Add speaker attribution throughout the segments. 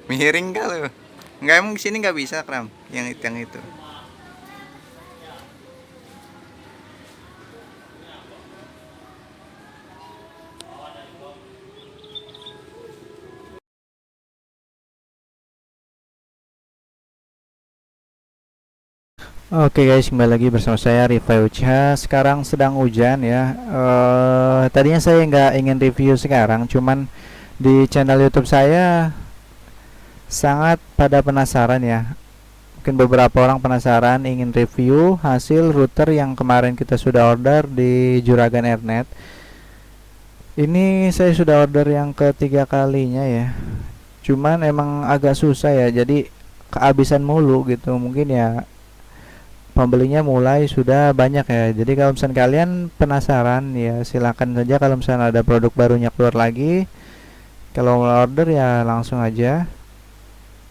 Speaker 1: Miring ka lo. Enggak, emang di sini nggak bisa kram yang itu.
Speaker 2: Oke guys, kembali lagi bersama saya Rifa Ucha. Sekarang sedang hujan ya. Tadinya saya nggak ingin review sekarang, cuman di channel YouTube saya sangat pada penasaran ya. Mungkin beberapa orang penasaran ingin review hasil router yang kemarin kita sudah order di Juragan Airnet. Ini saya sudah order yang ketiga kalinya ya. Cuman emang agak susah ya, jadi kehabisan mulu gitu. Mungkin ya pembelinya mulai sudah banyak ya. Jadi kalau misalnya kalian penasaran ya silakan saja, kalau misalnya ada produk barunya keluar lagi, kalau mau order ya langsung aja.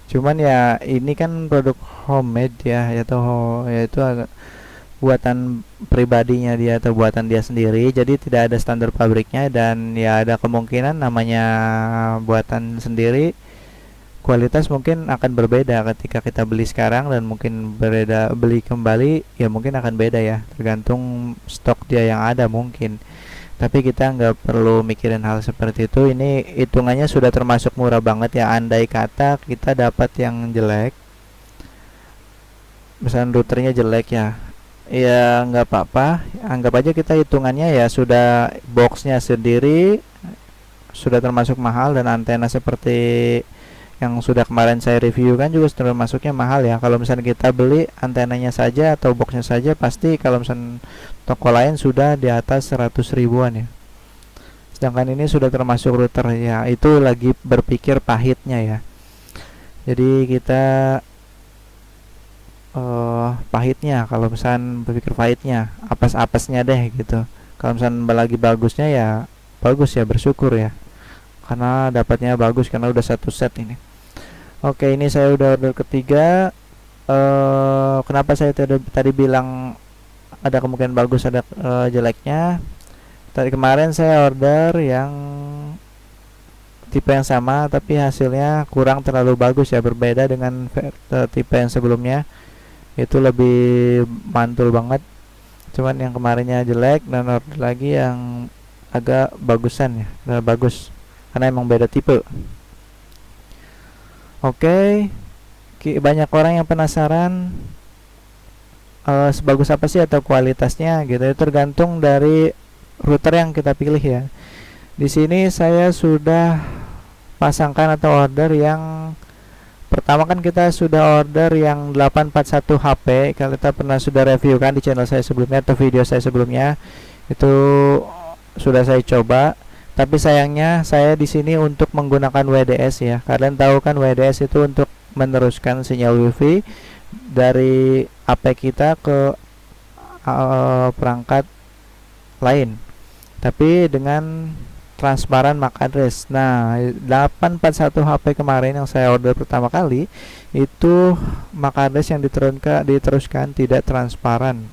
Speaker 2: Cuman ya ini kan produk homemade ya, yaitu agak buatan pribadinya dia atau buatan dia sendiri, jadi tidak ada standar pabriknya, dan ya ada kemungkinan namanya buatan sendiri kualitas mungkin akan berbeda ketika kita beli sekarang dan mungkin berbeda beli kembali, ya mungkin akan beda ya, tergantung stok dia yang ada mungkin. Tapi kita nggak perlu mikirin hal seperti itu. Ini hitungannya sudah termasuk murah banget ya. Andai kata kita dapat yang jelek, misalnya routernya jelek ya nggak apa-apa, anggap aja kita hitungannya ya sudah boxnya sendiri sudah termasuk mahal, dan antena seperti yang sudah kemarin saya review kan juga termasuknya mahal ya. Kalau misalnya kita beli antenanya saja atau boxnya saja, pasti kalau misalnya toko lain sudah di atas 100 ribuan ya. Sedangkan ini sudah termasuk router ya, itu lagi berpikir pahitnya ya. Jadi kita pahitnya, kalau misalnya berpikir pahitnya, apes-apesnya deh gitu. Kalau misalnya lagi bagusnya ya bagus ya, bersyukur ya. Karena dapatnya bagus karena udah satu set ini. Oke, ini saya udah order ketiga. Kenapa saya tadi bilang ada kemungkinan bagus, ada jeleknya. Tadi kemarin saya order yang tipe yang sama tapi hasilnya kurang terlalu bagus ya, berbeda dengan tipe yang sebelumnya. Itu lebih mantul banget. Cuman yang kemarinnya jelek, dan order lagi yang agak bagusan ya, bagus karena emang beda tipe. Oke, banyak orang yang penasaran sebagus apa sih atau kualitasnya gitu. Itu tergantung dari router yang kita pilih ya. Di sini saya sudah pasangkan atau order yang pertama, kan kita sudah order yang 841 HP. Kalau kita pernah sudah review kan di channel saya sebelumnya atau video saya sebelumnya, itu sudah saya coba. Tapi sayangnya saya di sini untuk menggunakan WDS ya. Kalian tahu kan WDS itu untuk meneruskan sinyal WiFi dari HP kita ke perangkat lain, tapi dengan transparan MAC address. Nah, 841 HP kemarin yang saya order pertama kali itu MAC address yang diteruskan tidak transparan.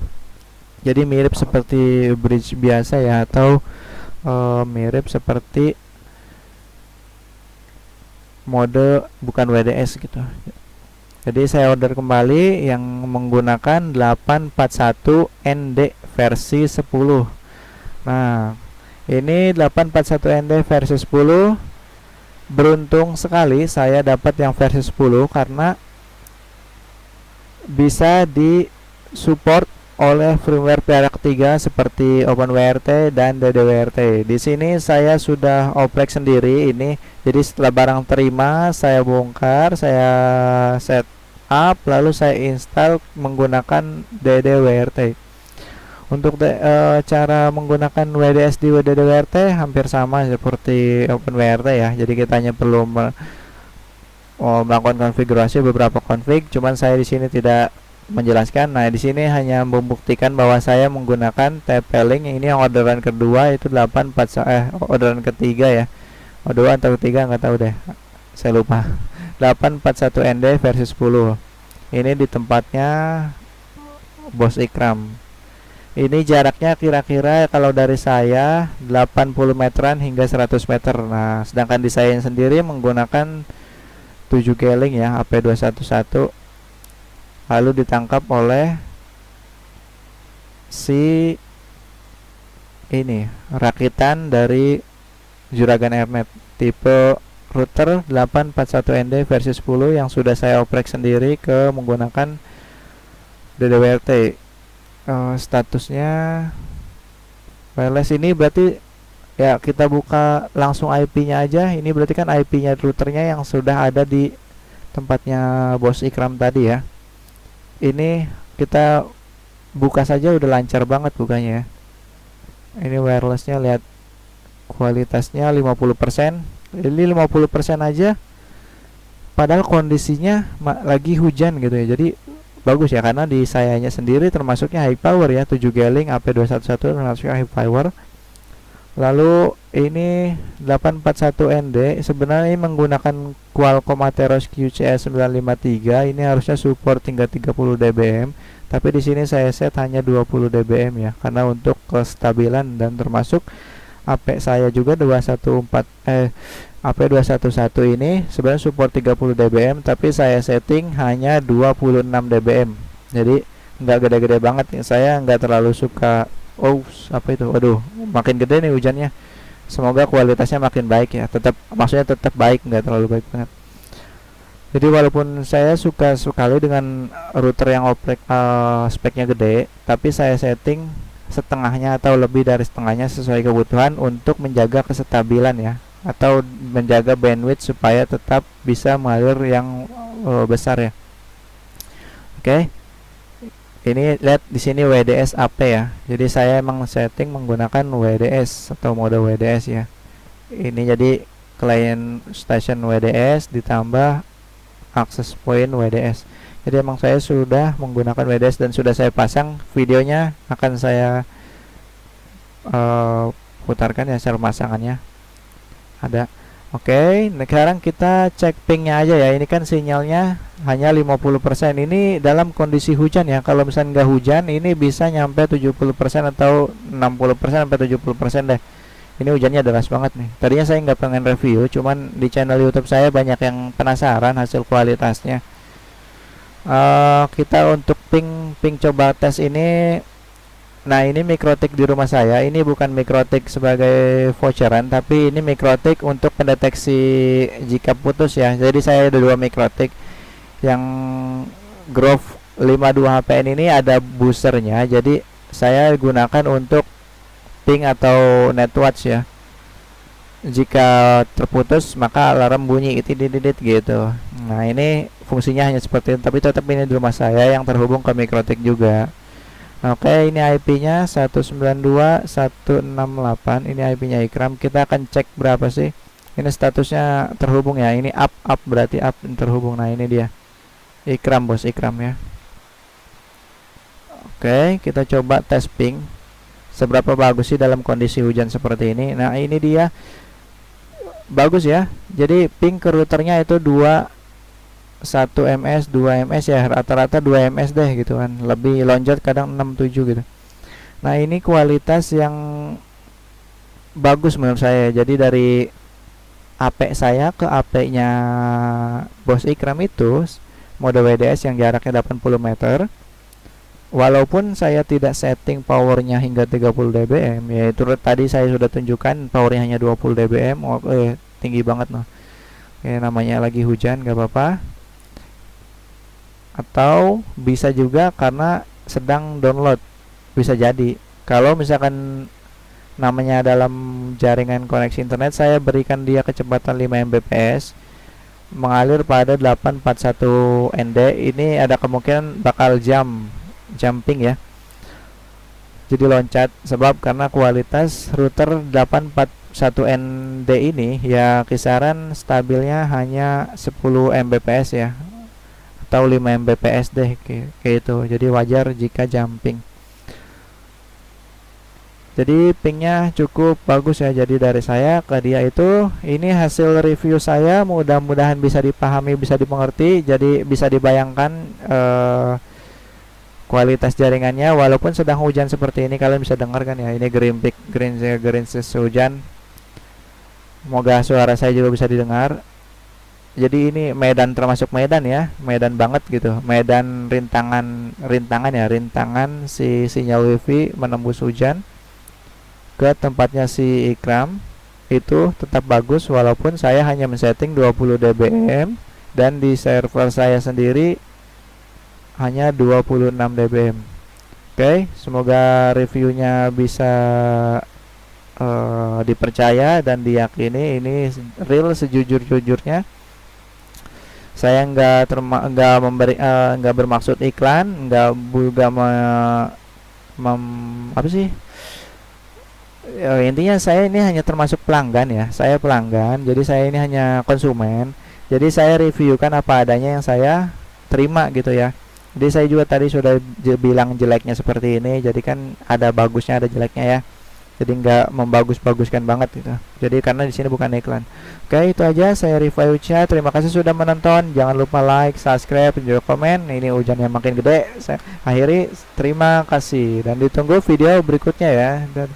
Speaker 2: Jadi mirip seperti bridge biasa ya, atau mirip seperti mode bukan WDS gitu. Jadi saya order kembali yang menggunakan 841 ND versi 10. Nah, ini 841 ND versi 10. Beruntung sekali saya dapat yang versi 10 karena bisa di support oleh firmware pihak ketiga seperti OpenWRT dan DDWRT. Di sini saya sudah oprek sendiri ini. Jadi setelah barang terima, saya bongkar, saya set up, lalu saya install menggunakan DDWRT. Untuk cara menggunakan WDS di DDWRT hampir sama seperti OpenWRT ya. Jadi kita hanya perlu melakukan konfigurasi beberapa config. Cuman saya di sini tidak menjelaskan. Nah, di sini hanya membuktikan bahwa saya menggunakan TP-Link. Ini yang orderan kedua, itu 841 orderan ketiga ya. Orderan atau ketiga nggak tahu deh. Saya lupa. 841 ND versi 10. Ini di tempatnya Bos Ikram. Ini jaraknya kira-kira kalau dari saya 80 meteran hingga 100 meter. Nah, sedangkan di saya sendiri menggunakan 7 geling ya, AP211, lalu ditangkap oleh si ini rakitan dari Juragan Airnet tipe router 841ND versi 10 yang sudah saya oprek sendiri ke menggunakan DDWRT. Statusnya wireless. Ini berarti ya, kita buka langsung IP-nya aja. Ini berarti kan IP-nya routernya yang sudah ada di tempatnya Bos Ikram tadi ya. Ini kita buka saja, udah lancar banget bukanya ya. Ini wirelessnya, lihat kualitasnya 50%. Ini 50% aja, padahal kondisinya lagi hujan gitu ya. Jadi bagus ya, karena di sayanya sendiri termasuknya high power ya, 7 geling AP211 termasuknya high power. Lalu ini 841ND sebenarnya menggunakan Qualcomm Atheros QCS953. Ini harusnya support hingga 30 dBm, tapi di sini saya set hanya 20 dBm ya, karena untuk kestabilan. Dan termasuk AP saya juga AP211 ini sebenarnya support 30 dBm, tapi saya setting hanya 26 dBm. Jadi nggak gede-gede banget. Saya nggak terlalu suka. Apa itu? Waduh, makin gede nih hujannya. Semoga kualitasnya makin baik ya. Maksudnya tetap baik, nggak terlalu baik banget. Jadi walaupun saya suka sekali dengan router yang oprek speknya gede, tapi saya setting setengahnya atau lebih dari setengahnya sesuai kebutuhan untuk menjaga kestabilan ya, atau menjaga bandwidth supaya tetap bisa mengalir yang besar ya. Oke. Ini lihat di sini WDS AP ya. Jadi saya emang setting menggunakan WDS atau mode WDS ya. Ini jadi client station WDS ditambah access point WDS. Jadi emang saya sudah menggunakan WDS dan sudah saya pasang videonya, akan saya putarkan ya secara pemasangannya. Ada. Oke, sekarang kita cek pingnya aja ya. Ini kan sinyalnya hanya 50%. Ini dalam kondisi hujan ya. Kalau misalnya nggak hujan, ini bisa nyampe 70% atau 60% sampai 70% deh. Ini hujannya deras banget nih. Tadinya saya nggak pengen review, cuman di channel YouTube saya banyak yang penasaran hasil kualitasnya. Kita untuk ping coba tes ini. Nah, ini mikrotik di rumah saya. Ini bukan mikrotik sebagai voucheran, tapi ini mikrotik untuk pendeteksi jika putus ya. Jadi saya ada 2 mikrotik. Yang Grove 52 HPN ini ada boosternya. Jadi saya gunakan untuk ping atau netwatch ya. Jika terputus maka alarm bunyi didit gitu. Nah, ini fungsinya hanya seperti itu, tapi tetap ini di rumah saya yang terhubung ke mikrotik juga. Oke, ini IP-nya 192.168. Ini IP-nya Ikram. Kita akan cek berapa sih. Ini statusnya terhubung ya. Ini up berarti up terhubung. Nah, ini dia. Ikram, Bos Ikram ya. Oke, kita coba tes ping. Seberapa bagus sih dalam kondisi hujan seperti ini. Nah, ini dia. Bagus ya. Jadi ping ke routernya itu 1 ms, 2 ms ya, rata-rata 2 ms deh gitu kan. Lebih lonjat kadang 6-7 gitu. Nah, ini kualitas yang bagus menurut saya. Jadi dari AP saya ke AP-nya Bos Ikram itu mode WDS yang jaraknya 80 meter. Walaupun saya tidak setting powernya hingga 30 dBm, yaitu tadi saya sudah tunjukkan powernya hanya 20 dBm. Tinggi banget loh. Namanya lagi hujan, gak apa-apa. Atau bisa juga karena sedang download, bisa jadi. Kalau misalkan namanya dalam jaringan koneksi internet, saya berikan dia kecepatan 5 Mbps mengalir pada 841 ND. Ini ada kemungkinan bakal jumping ya, jadi loncat, sebab karena kualitas router 841 ND ini ya kisaran stabilnya hanya 10 Mbps ya, atau 5 Mbps deh kayak itu. Jadi wajar jika jumping. Jadi pingnya cukup bagus ya. Jadi dari saya ke dia itu, ini hasil review saya, mudah-mudahan bisa dipahami, bisa dimengerti. Jadi bisa dibayangkan kualitas jaringannya walaupun sedang hujan seperti ini. Kalian bisa dengar kan ya, ini green hujan. Semoga suara saya juga bisa didengar. Jadi ini medan, termasuk medan ya, medan banget gitu, medan rintangan ya, rintangan si sinyal wifi menembus hujan ke tempatnya si Ikram itu tetap bagus walaupun saya hanya men-setting 20 dBm dan di server saya sendiri hanya 26 dBm. Oke, semoga reviewnya bisa dipercaya dan diyakini. Ini real sejujur-jujurnya. Saya nggak memberi, nggak bermaksud iklan, nggak juga apa sih. Intinya saya ini hanya termasuk pelanggan ya. Saya pelanggan, jadi saya ini hanya konsumen. Jadi saya reviewkan apa adanya yang saya terima gitu ya. Jadi saya juga tadi sudah bilang jeleknya seperti ini. Jadi kan ada bagusnya, ada jeleknya ya. Jadi nggak membagus-baguskan banget gitu. Jadi karena di sini bukan iklan. Oke, itu aja saya reviewnya. Terima kasih sudah menonton. Jangan lupa like, subscribe, dan juga komen. Ini hujannya makin gede. Saya akhiri. Terima kasih dan ditunggu video berikutnya ya. Dan